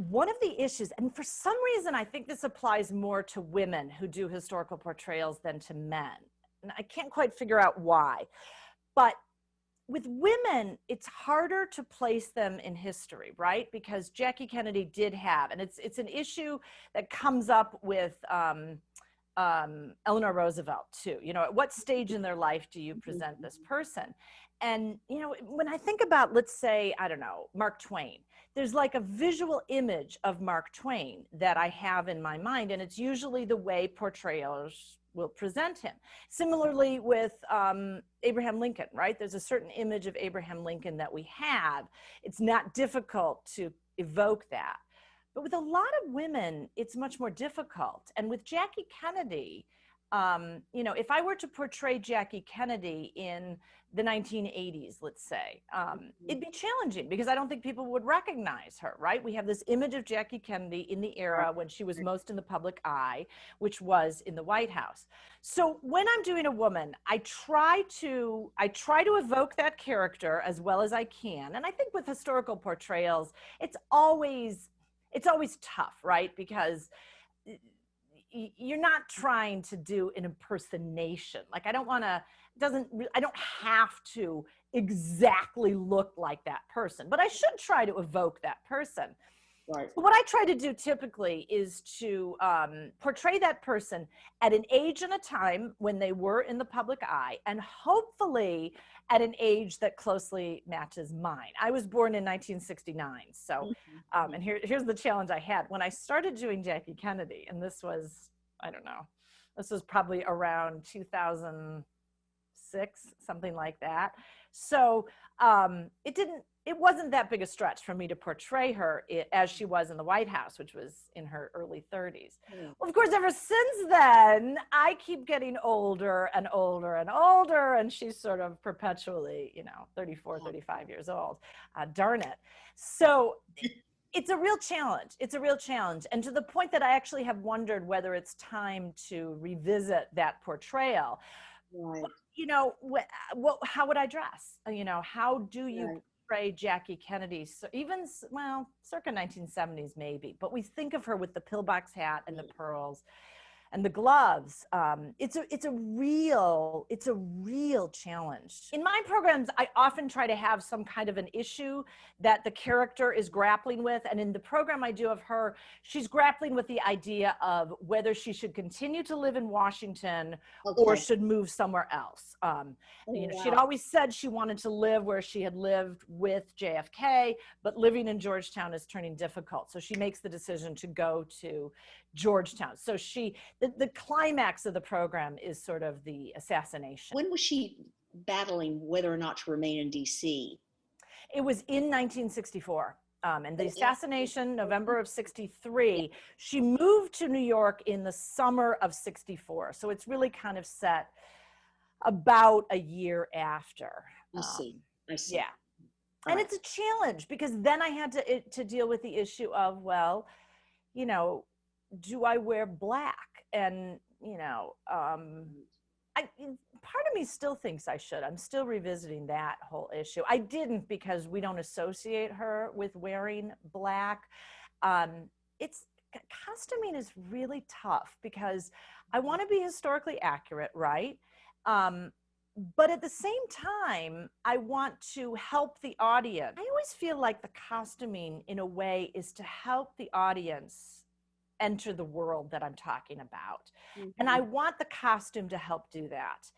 one of the issues, and for some reason, I think this applies more to women who do historical portrayals than to men. And I can't quite figure out why. But with women, it's harder to place them in history, right? Because Jackie Kennedy did have, and it's an issue that comes up with Eleanor Roosevelt too. You know, at what stage in their life do you present this person? And, you know, when I think about, let's say, I don't know, Mark Twain, there's like a visual image of Mark Twain that I have in my mind, and it's usually the way portrayals will present him. Similarly with Abraham Lincoln, right? There's a certain image of Abraham Lincoln that we have. It's not difficult to evoke that. But with a lot of women, it's much more difficult. And with Jackie Kennedy, you know, if I were to portray Jackie Kennedy in the 1980s, let's say, it'd be challenging because I don't think people would recognize her, right? We have this image of Jackie Kennedy in the era when she was most in the public eye, which was in the White House. So when I'm doing a woman, I try to evoke that character as well as I can. And I think with historical portrayals, it's always tough, right? Because you're not trying to do an impersonation. Like I don't have to exactly look like that person, but I should try to evoke that person. Right. What I try to do typically is to portray that person at an age and a time when they were in the public eye, and hopefully at an age that closely matches mine. I was born in 1969. So, and here's the challenge I had. When I started doing Jackie Kennedy, and this was, I don't know, this was probably around 2006, something like that. So it wasn't that big a stretch for me to portray her as she was in the White House, which was in her early 30s. Well, of course, ever since then, I keep getting older and older and older, and she's sort of perpetually, 34, 35 years old. Darn it. So it's a real challenge. It's a real challenge. And to the point that I actually have wondered whether it's time to revisit that portrayal. Right. How would I dress? How do you portray Jackie Kennedy? So even, circa 1970s maybe, but we think of her with the pillbox hat and the pearls and the gloves. It's a real challenge. In my programs, I often try to have some kind of an issue that the character is grappling with. And in the program I do of her, she's grappling with the idea of whether she should continue to live in Washington or should move somewhere else. She'd always said she wanted to live where she had lived with JFK, but living in Georgetown is turning difficult. So she makes the decision to go to Georgetown. So the climax of the program is sort of the assassination. When was she battling whether or not to remain in DC? It was in 1964. And the assassination, November of 63, she moved to New York in the summer of 64. So it's really kind of set about a year after. I see. Yeah. And it's a challenge because then I had to deal with the issue of, do I wear black? And, part of me still thinks I should. I'm still revisiting that whole issue. I didn't because we don't associate her with wearing black. Costuming is really tough because I want to be historically accurate, right? But at the same time, I want to help the audience. I always feel like the costuming in a way is to help the audience enter the world that I'm talking about. And I want the costume to help do that.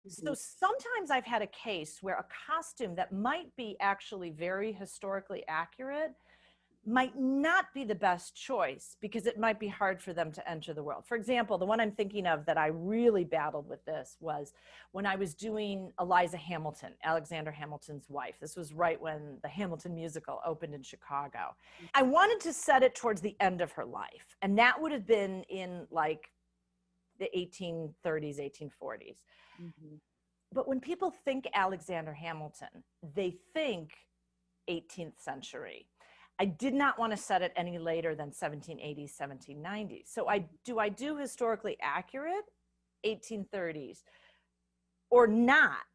So sometimes I've had a case where a costume that might be actually very historically accurate might not be the best choice because it might be hard for them to enter the world. For example, the one I'm thinking of that I really battled with this was when I was doing Eliza Hamilton, Alexander Hamilton's wife. This was right when the Hamilton musical opened in Chicago. I wanted to set it towards the end of her life, and that would have been in like the 1830s, 1840s. But when people think Alexander Hamilton, they think 18th century. I did not want to set it any later than 1780s, 1790s. So I do historically accurate 1830s or not?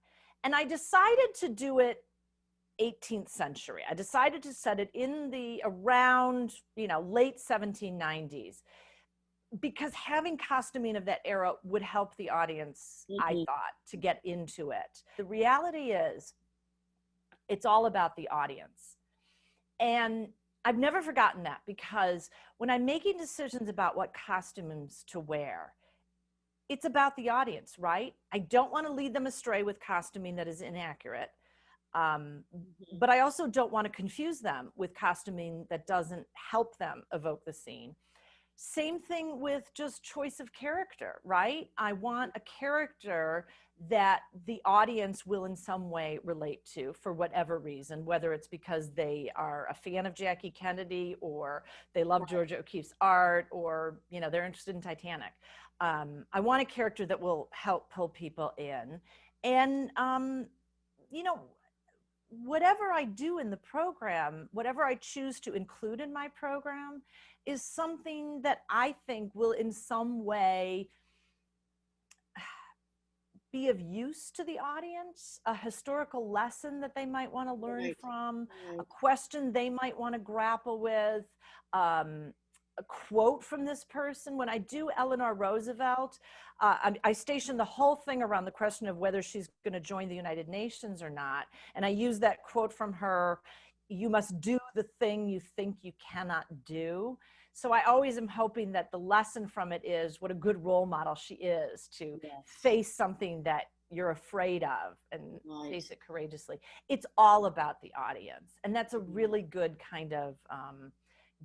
And I decided to do it 18th century. I decided to set it in the around, late 1790s, because having costuming of that era would help the audience, I thought, to get into it. The reality is, it's all about the audience. And I've never forgotten that, because when I'm making decisions about what costumes to wear, it's about the audience, right? I don't want to lead them astray with costuming that is inaccurate. But I also don't want to confuse them with costuming that doesn't help them evoke the scene. Same thing with just choice of character, right? I want a character that the audience will in some way relate to for whatever reason, whether it's because they are a fan of Jackie Kennedy, or they love Georgia O'Keeffe's art, or, they're interested in Titanic. I want a character that will help pull people in. And, whatever I do in the program, whatever I choose to include in my program, is something that I think will in some way be of use to the audience, a historical lesson that they might want to learn from, a question they might want to grapple with, a quote from this person. When I do Eleanor Roosevelt, I station the whole thing around the question of whether she's going to join the United Nations or not. And I use that quote from her: "You must do the thing you think you cannot do." So I always am hoping that the lesson from it is what a good role model she is to face something that you're afraid of and face it courageously. It's all about the audience. And that's a really good kind of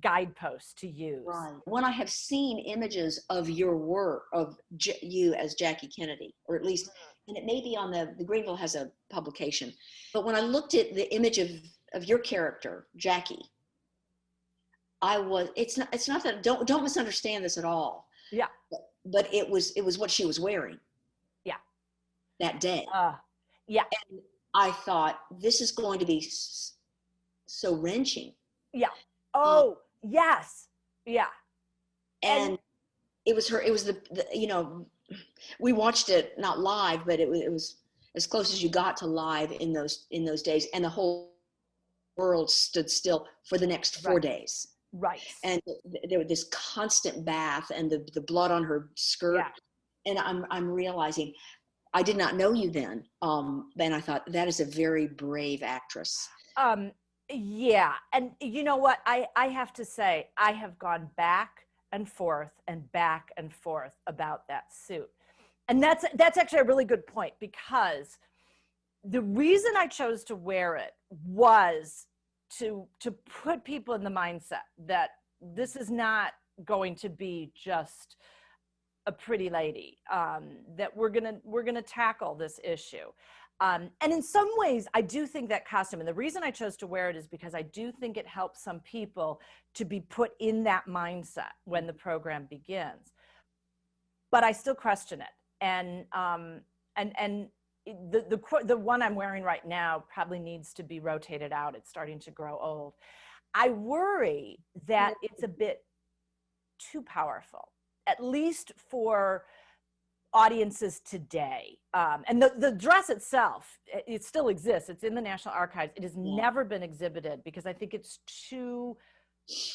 guidepost to use. Right. When I have seen images of your work, of you as Jackie Kennedy, or at least, and it may be on the Greenville has a publication, but when I looked at the image of your character, Jackie, it's not that, don't misunderstand this at all. Yeah. But it was what she was wearing. Yeah. That day. Yeah. And I thought, this is going to be so wrenching. Yeah. Oh, yes. Yeah. And it was the we watched it not live, but it was as close as you got to live in those days, and the whole world stood still for the next 4 days. Right. And there was this constant bath and the blood on her skirt. Yeah. And I'm realizing I did not know you then. And I thought, that is a very brave actress. Yeah. And you know what? I have to say, I have gone back and forth about that suit. And that's actually a really good point, because the reason I chose to wear it was to put people in the mindset that this is not going to be just a pretty lady, that we're gonna tackle this issue. And in some ways, I do think that costume, and the reason I chose to wear it is because I do think it helps some people to be put in that mindset when the program begins. But I still question it. And the one I'm wearing right now probably needs to be rotated out. It's starting to grow old. I worry that it's a bit too powerful, at least for audiences today. And the dress itself, it still exists. It's in the National Archives. It has never been exhibited because I think it's too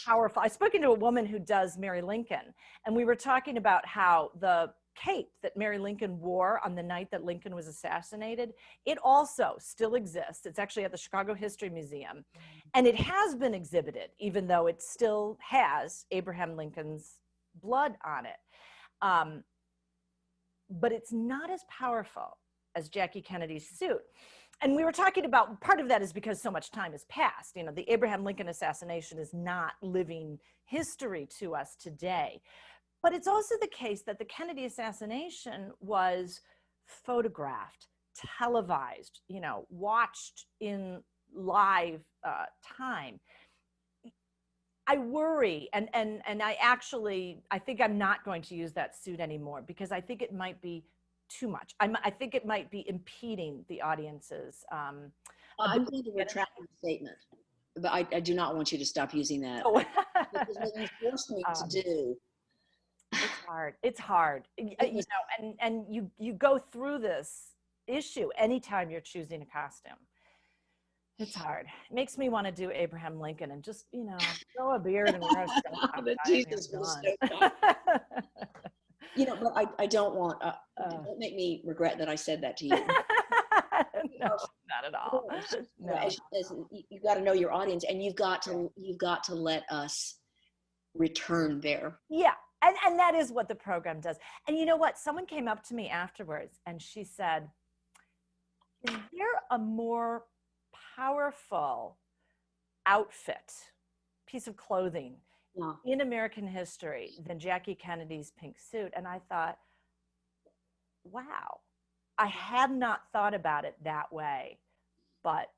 powerful. I've spoken to a woman who does Mary Lincoln, and we were talking about how the cape that Mary Lincoln wore on the night that Lincoln was assassinated, it also still exists. It's actually at the Chicago History Museum, and it has been exhibited, even though it still has Abraham Lincoln's blood on it. But it's not as powerful as Jackie Kennedy's suit. And we were talking about, part of that is because so much time has passed. You know, the Abraham Lincoln assassination is not living history to us today. But it's also the case that the Kennedy assassination was photographed, televised, you know, watched in live time. I worry, and I think I'm not going to use that suit anymore, because I think it might be too much. I think it might be impeding the audience's. I'm going to retract my statement, but I do not want you to stop using that. Oh. Because what you forced me to do. It's hard. You know, and you go through this issue anytime you're choosing a costume. It's hard. It makes me want to do Abraham Lincoln and just, grow a beard and wear a stovetop The tie and Jesus with a stovetop. I'm But I don't want, done. don't make me regret that I said that to you. No, not at all. No. As you got to know your audience, and you've got to let us return there. Yeah. And that is what the program does. And you know what? Someone came up to me afterwards and she said, is there a more powerful outfit, piece of clothing in American history than Jackie Kennedy's pink suit? And I thought, wow, I had not thought about it that way, but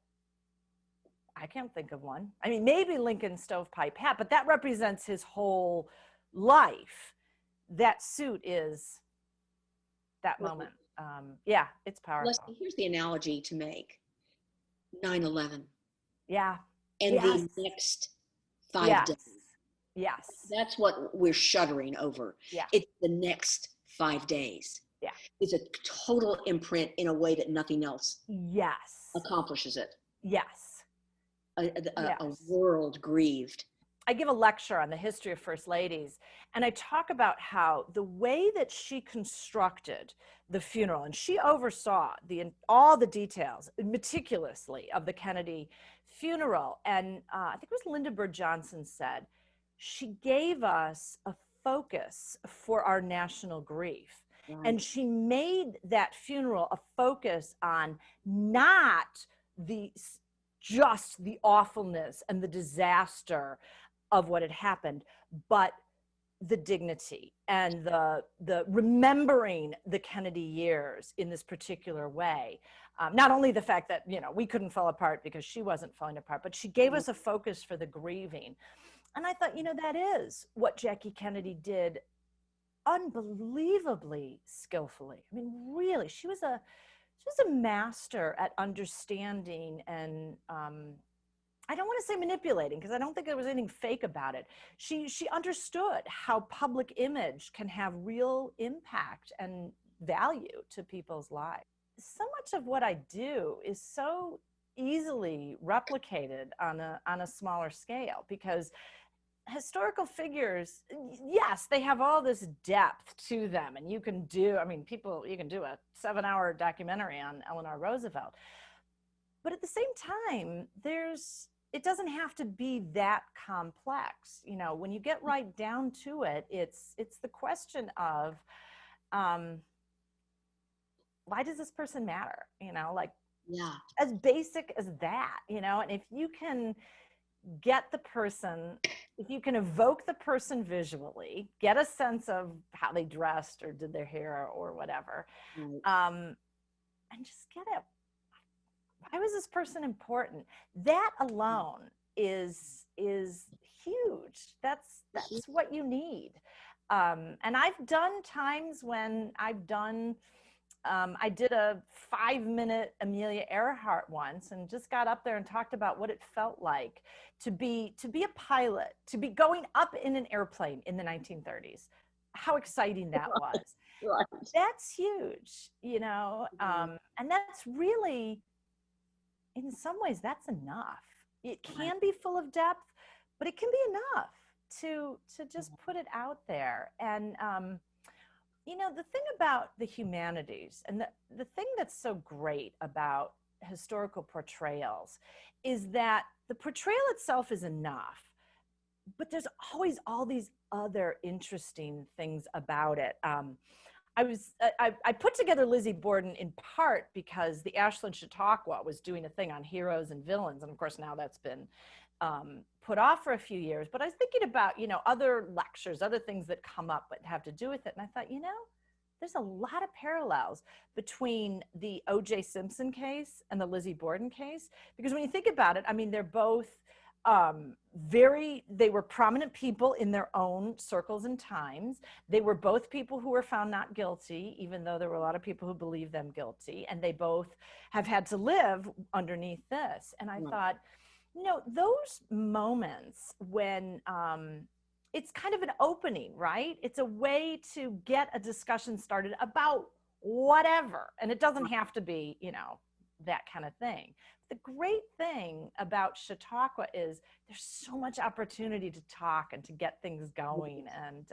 I can't think of one. I mean, maybe Lincoln's stovepipe hat, but that represents his whole life. That suit is that moment. Yeah, it's powerful. Leslie, here's the analogy to make. 9/11. Yeah. And the next 5 days. Yes. That's what we're shuddering over. Yeah. It's the next 5 days. Yeah. It's a total imprint in a way that nothing else accomplishes it. Yes. A world grieved. I give a lecture on the history of First Ladies, and I talk about how the way that she constructed the funeral, and she oversaw all the details meticulously of the Kennedy funeral. And I think it was Linda Bird Johnson said, she gave us a focus for our national grief. Right. And she made that funeral a focus on not just the awfulness and the disaster of what had happened, but the dignity and the remembering the Kennedy years in this particular way. Not only the fact that, we couldn't fall apart because she wasn't falling apart, but she gave us a focus for the grieving. And I thought, that is what Jackie Kennedy did unbelievably skillfully. I mean, really, she was a master at understanding and, I don't want to say manipulating, because I don't think there was anything fake about it. She understood how public image can have real impact and value to people's lives. So much of what I do is so easily replicated on a smaller scale, because historical figures, yes, they have all this depth to them, and you can do a 7-hour documentary on Eleanor Roosevelt. But at the same time, it doesn't have to be that complex. When you get right down to it, it's the question of, why does this person matter? As basic as that, and if you can get the person, if you can evoke the person visually, get a sense of how they dressed or did their hair or whatever, and just get it. Why was this person important? That alone is huge. That's what you need. And I've done times when I did a 5-minute Amelia Earhart once, and just got up there and talked about what it felt like to be a pilot, to be going up in an airplane in the 1930s. How exciting that was. Right. That's huge, and that's really, in some ways, that's enough. It can be full of depth, but it can be enough to just put it out there. And, the thing about the humanities, and the thing that's so great about historical portrayals, is that the portrayal itself is enough, but there's always all these other interesting things about it. I put together Lizzie Borden in part because the Ashland Chautauqua was doing a thing on heroes and villains. And of course, now that's been put off for a few years. But I was thinking about, other lectures, other things that come up that have to do with it. And I thought, there's a lot of parallels between the O.J. Simpson case and the Lizzie Borden case. Because when you think about it, they're both they were prominent people in their own circles and times. They were both people who were found not guilty, even though there were a lot of people who believed them guilty, and they both have had to live underneath this. And I thought, those moments when it's kind of an opening, right? It's a way to get a discussion started about whatever. And it doesn't have to be, that kind of thing. The great thing about Chautauqua is there's so much opportunity to talk and to get things going. And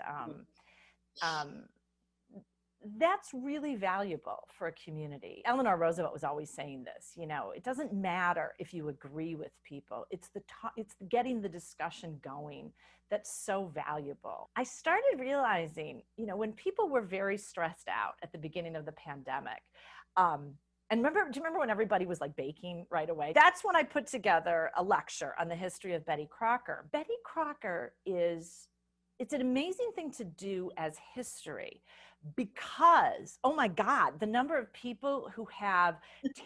that's really valuable for a community. Eleanor Roosevelt was always saying this, you know, it doesn't matter if you agree with people. It's it's getting the discussion going that's so valuable. I started realizing, you know, when people were very stressed out at the beginning of the pandemic, and do you remember when everybody was like baking right away? That's when I put together a lecture on the history of Betty Crocker. Betty Crocker it's an amazing thing to do as history, because, oh my God, the number of people who have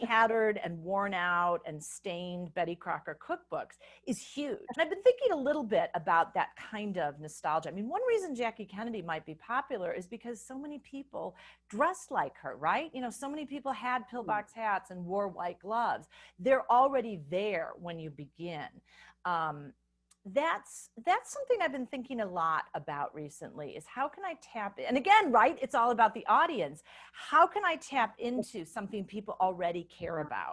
tattered and worn out and stained Betty Crocker cookbooks is huge. And I've been thinking a little bit about that kind of nostalgia. I mean, one reason Jackie Kennedy might be popular is because so many people dressed like her, right? You know, so many people had pillbox hats and wore white gloves. They're already there when you begin. That's something I've been thinking a lot about recently, is how can I tap in? And again, right, it's all about the audience. How can I tap into something people already care about?